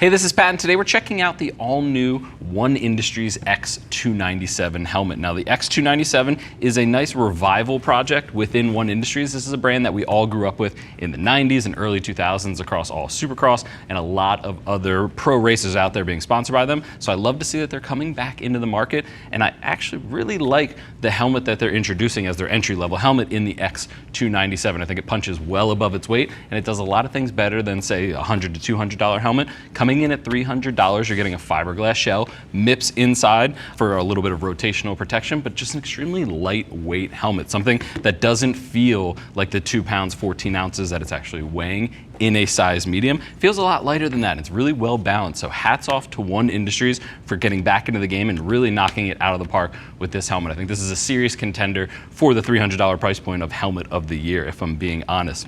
Hey, this is Pat, and today we're checking out the all-new One Industries X-297 helmet. Now, the X-297 is a nice revival project within One Industries. This is a brand that we all grew up with in the 90s and early 2000s across all Supercross and a lot of other pro racers out there being sponsored by them. So I love to see that they're coming back into the market, and I actually really like the helmet that they're introducing as their entry-level helmet in the X-297. I think it punches well above its weight, and it does a lot of things better than, say, a $100 to $200 helmet. Coming in at $300, you're getting a fiberglass shell, Mips inside for a little bit of rotational protection, but just an extremely lightweight helmet, something that doesn't feel like the 2 pounds, 14 ounces that it's actually weighing in a size medium. Feels a lot lighter than that. It's really well balanced. So hats off to One Industries for getting back into the game and really knocking it out of the park with this helmet. I think this is a serious contender for the $300 price point of helmet of the year, if I'm being honest.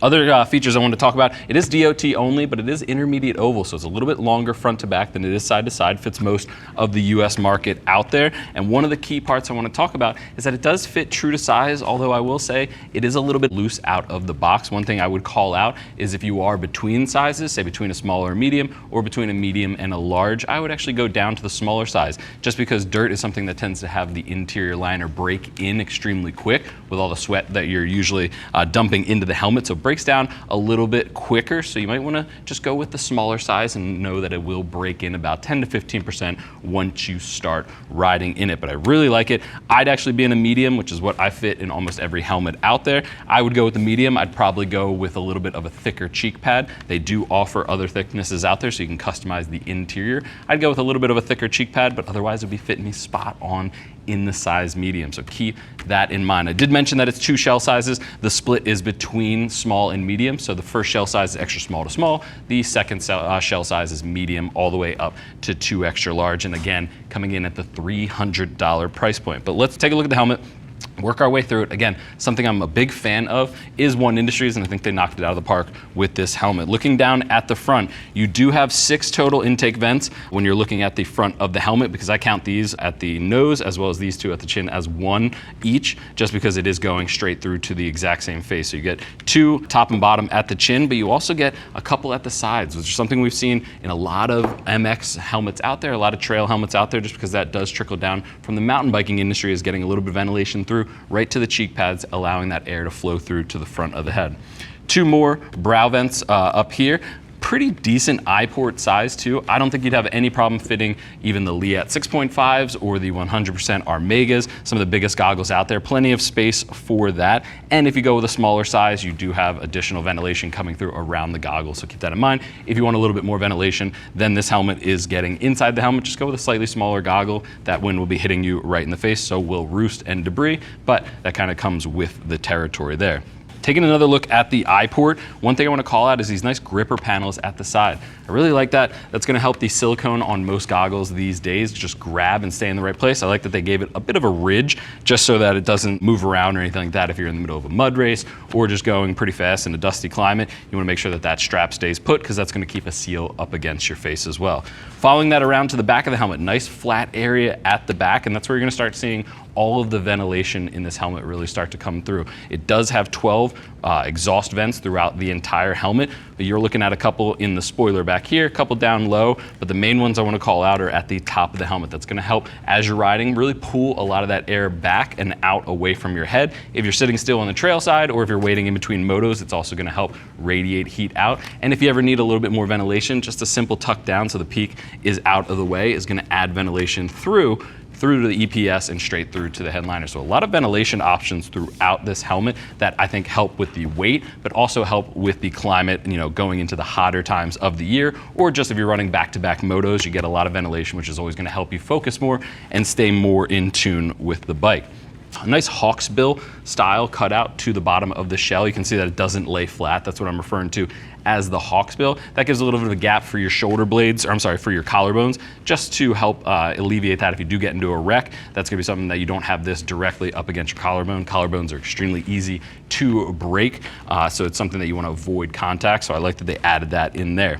Other features I want to talk about, it is DOT only, but it is intermediate oval, so it's a little bit longer front to back than it is side to side, fits most of the US market out there. And one of the key parts I want to talk about is that it does fit true to size, although I will say it is a little bit loose out of the box. One thing I would call out is if you are between sizes, say between a small or a medium, or between a medium and a large, I would actually go down to the smaller size, just because dirt is something that tends to have the interior liner break in extremely quick with all the sweat that you're usually dumping into the helmet. So it breaks down a little bit quicker, so you might want to just go with the smaller size and know that it will break in about 10 to 15% once you start riding in it. But I really like it. I'd actually be in a medium, which is what I fit in almost every helmet out there. I would go with the medium. I'd probably go with a little bit of a thicker cheek pad. They do offer other thicknesses out there, so you can customize the interior. I'd go with a little bit of a thicker cheek pad, but otherwise it would be fitting me spot on in the size medium, so keep that in mind. I did mention that it's 2 shell sizes. The split is between small and medium, so the first shell size is extra small to small. The second shell size is medium all the way up to 2 extra large, and again, coming in at the $300 price point. But let's take a look at the helmet, work our way through it. Again, something I'm a big fan of is One Industries, and I think they knocked it out of the park with this helmet. Looking down at the front, you do have 6 total intake vents when you're looking at the front of the helmet, because I count these at the nose as well as these 2 at the chin as 1 each, just because it is going straight through to the exact same face. So you get 2 top and bottom at the chin, but you also get a couple at the sides, which is something we've seen in a lot of MX helmets out there, a lot of trail helmets out there, just because that does trickle down from the mountain biking industry, is getting a little bit of ventilation through right to the cheek pads, allowing that air to flow through to the front of the head. 2 more brow vents up here. Pretty decent eye port size too. I don't think you'd have any problem fitting even the Leatt 6.5s or the 100% Armegas, some of the biggest goggles out there. Plenty of space for that. And if you go with a smaller size, you do have additional ventilation coming through around the goggles, so keep that in mind. If you want a little bit more ventilation than this helmet is getting inside the helmet, just go with a slightly smaller goggle. That wind will be hitting you right in the face, so will roost and debris, but that kind of comes with the territory there. Taking another look at the eye port, one thing I want to call out is these nice gripper panels at the side. I really like that. That's going to help the silicone on most goggles these days just grab and stay in the right place. I like that they gave it a bit of a ridge just so that it doesn't move around or anything like that if you're in the middle of a mud race or just going pretty fast in a dusty climate. You want to make sure that that strap stays put, because that's going to keep a seal up against your face as well. Following that around to the back of the helmet, nice flat area at the back, and that's where you're going to start seeing all of the ventilation in this helmet really start to come through. It does have 12 exhaust vents throughout the entire helmet, but you're looking at a couple in the spoiler back here, a couple down low, but the main ones I want to call out are at the top of the helmet. That's going to help as you're riding really pull a lot of that air back and out away from your head. If you're sitting still on the trail side, or if you're waiting in between motos, it's also going to help radiate heat out. And if you ever need a little bit more ventilation, just a simple tuck down so the peak is out of the way is going to add ventilation through to the EPS and straight through to the headliner. So a lot of ventilation options throughout this helmet that I think help with the weight, but also help with the climate, going into the hotter times of the year, or just if you're running back-to-back motos, you get a lot of ventilation, which is always going to help you focus more and stay more in tune with the bike. A nice hawksbill style cutout to the bottom of the shell. You can see that it doesn't lay flat. That's what I'm referring to as the hawksbill. That gives a little bit of a gap for your shoulder blades, or I'm sorry, for your collarbones, just to help alleviate that if you do get into a wreck. That's gonna be something that you don't have this directly up against your collarbone. Collarbones are extremely easy to break, so it's something that you wanna avoid contact, so I like that they added that in there.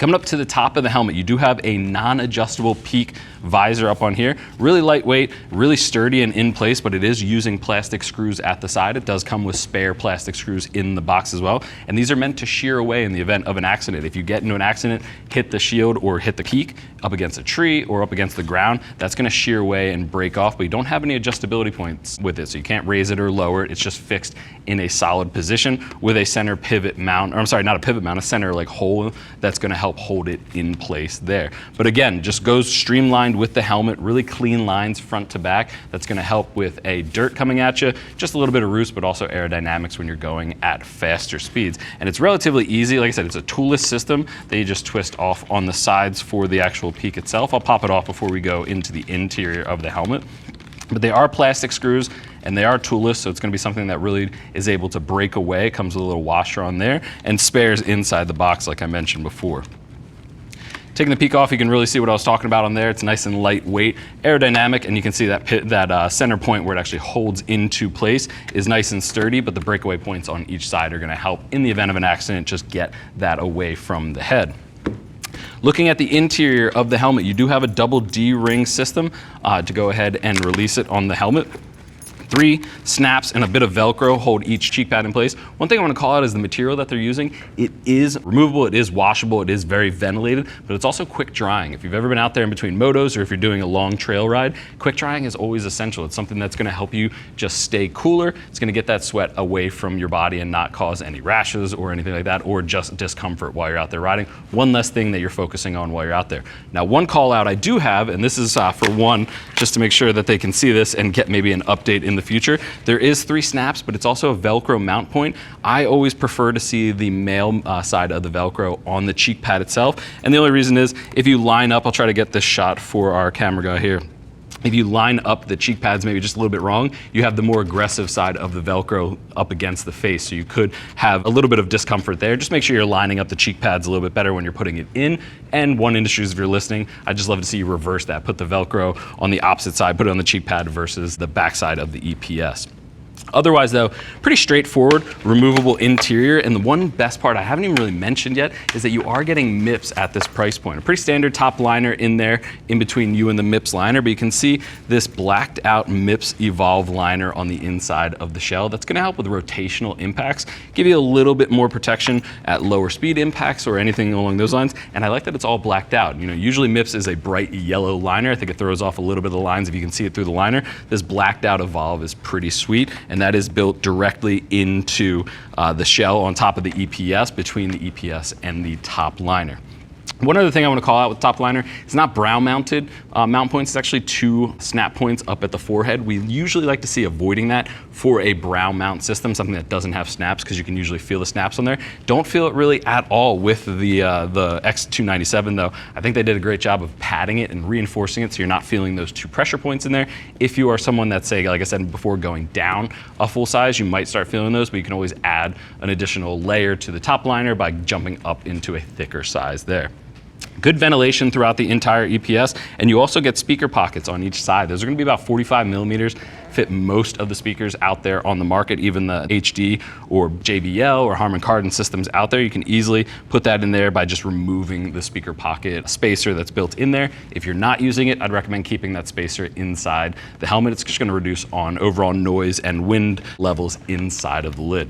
Coming up to the top of the helmet, you do have a non-adjustable peak visor up on here. Really lightweight, really sturdy and in place, but it is using plastic screws at the side. It does come with spare plastic screws in the box as well. And these are meant to shear away in the event of an accident. If you get into an accident, hit the shield or hit the peak up against a tree or up against the ground, that's gonna shear away and break off, but you don't have any adjustability points with it. So you can't raise it or lower it. It's just fixed in a solid position with a center pivot mount, or I'm sorry, not a pivot mount, a center like hole that's gonna help hold it in place there. But again, just goes streamlined with the helmet, really clean lines front to back. That's gonna help with a dirt coming at you, just a little bit of roost, but also aerodynamics when you're going at faster speeds. And it's relatively easy. Like I said, it's a toolless system that you just twist off on the sides for the actual peak itself. I'll pop it off before we go into the interior of the helmet. But they are plastic screws and they are toolless, so it's gonna be something that really is able to break away. It comes with a little washer on there and spares inside the box like I mentioned before. Taking the peak off, you can really see what I was talking about on there. It's nice and lightweight, aerodynamic, and you can see that center point where it actually holds into place is nice and sturdy, but the breakaway points on each side are gonna help in the event of an accident, just get that away from the head. Looking at the interior of the helmet, you do have a double D-ring system to go ahead and release it on the helmet. 3 snaps and a bit of Velcro hold each cheek pad in place. One thing I want to call out is the material that they're using. It is removable, it is washable, it is very ventilated, but it's also quick drying. If you've ever been out there in between motos or if you're doing a long trail ride, quick drying is always essential. It's something that's going to help you just stay cooler. It's going to get that sweat away from your body and not cause any rashes or anything like that, or just discomfort while you're out there riding. One less thing that you're focusing on while you're out there. Now, one call out I do have, and this is for one, just to make sure that they can see this and get maybe an update in the future. There is 3 snaps, but it's also a Velcro mount point. I always prefer to see the male side of the Velcro on the cheek pad itself. And the only reason is if you line up, I'll try to get this shot for our camera guy here. If you line up the cheek pads maybe just a little bit wrong, you have the more aggressive side of the Velcro up against the face. So you could have a little bit of discomfort there. Just make sure you're lining up the cheek pads a little bit better when you're putting it in. And One Industries, if you're listening, I'd just love to see you reverse that. Put the Velcro on the opposite side, put it on the cheek pad versus the back side of the EPS. Otherwise though, pretty straightforward, removable interior, and the one best part I haven't even really mentioned yet is that you are getting Mips at this price point. A pretty standard top liner in there, in between you and the Mips liner, but you can see this blacked out Mips Evolve liner on the inside of the shell. That's gonna help with rotational impacts, give you a little bit more protection at lower speed impacts or anything along those lines, and I like that it's all blacked out. You know, usually Mips is a bright yellow liner. I think it throws off a little bit of the lines if you can see it through the liner. This blacked out Evolve is pretty sweet, and that is built directly into the shell on top of the EPS, between the EPS and the top liner. One other thing I want to call out with top liner, it's not brow mounted mount points, it's actually 2 snap points up at the forehead. We usually like to see avoiding that for a brow mount system, something that doesn't have snaps, because you can usually feel the snaps on there. Don't feel it really at all with the X-297 though. I think they did a great job of padding it and reinforcing it so you're not feeling those 2 pressure points in there. If you are someone that's, say, like I said before, going down a full size, you might start feeling those, but you can always add an additional layer to the top liner by jumping up into a thicker size there. Good ventilation throughout the entire EPS, and you also get speaker pockets on each side. Those are going to be about 45 millimeters, fit most of the speakers out there on the market, even the HD or JBL or Harman Kardon systems out there. You can easily put that in there by just removing the speaker pocket spacer that's built in there. If you're not using it, I'd recommend keeping that spacer inside the helmet. It's just going to reduce on overall noise and wind levels inside of the lid.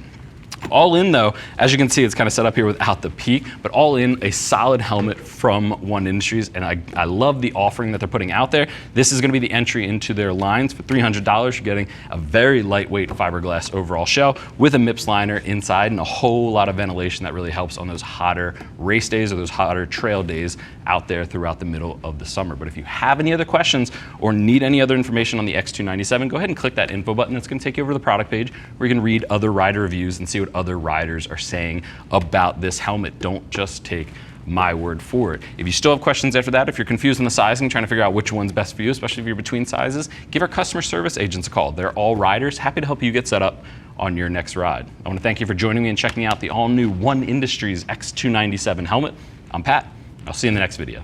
All in though, as you can see, it's kind of set up here without the peak, but all in, a solid helmet from One Industries, and I love the offering that they're putting out there. This is going to be the entry into their lines. For $300, you're getting a very lightweight fiberglass overall shell with a Mips liner inside and a whole lot of ventilation that really helps on those hotter race days or those hotter trail days out there throughout the middle of the summer. But if you have any other questions or need any other information on the X-297, go ahead and click that info button. It's going to take you over to the product page where you can read other rider reviews and see what other riders are saying about this helmet. Don't just take my word for it. If you still have questions after that, if you're confused on the sizing, trying to figure out which one's best for you, especially if you're between sizes, give our customer service agents a call. They're all riders, happy to help you get set up on your next ride. I want to thank you for joining me and checking out the all-new One Industries X-297 helmet. I'm Pat. I'll see you in the next video.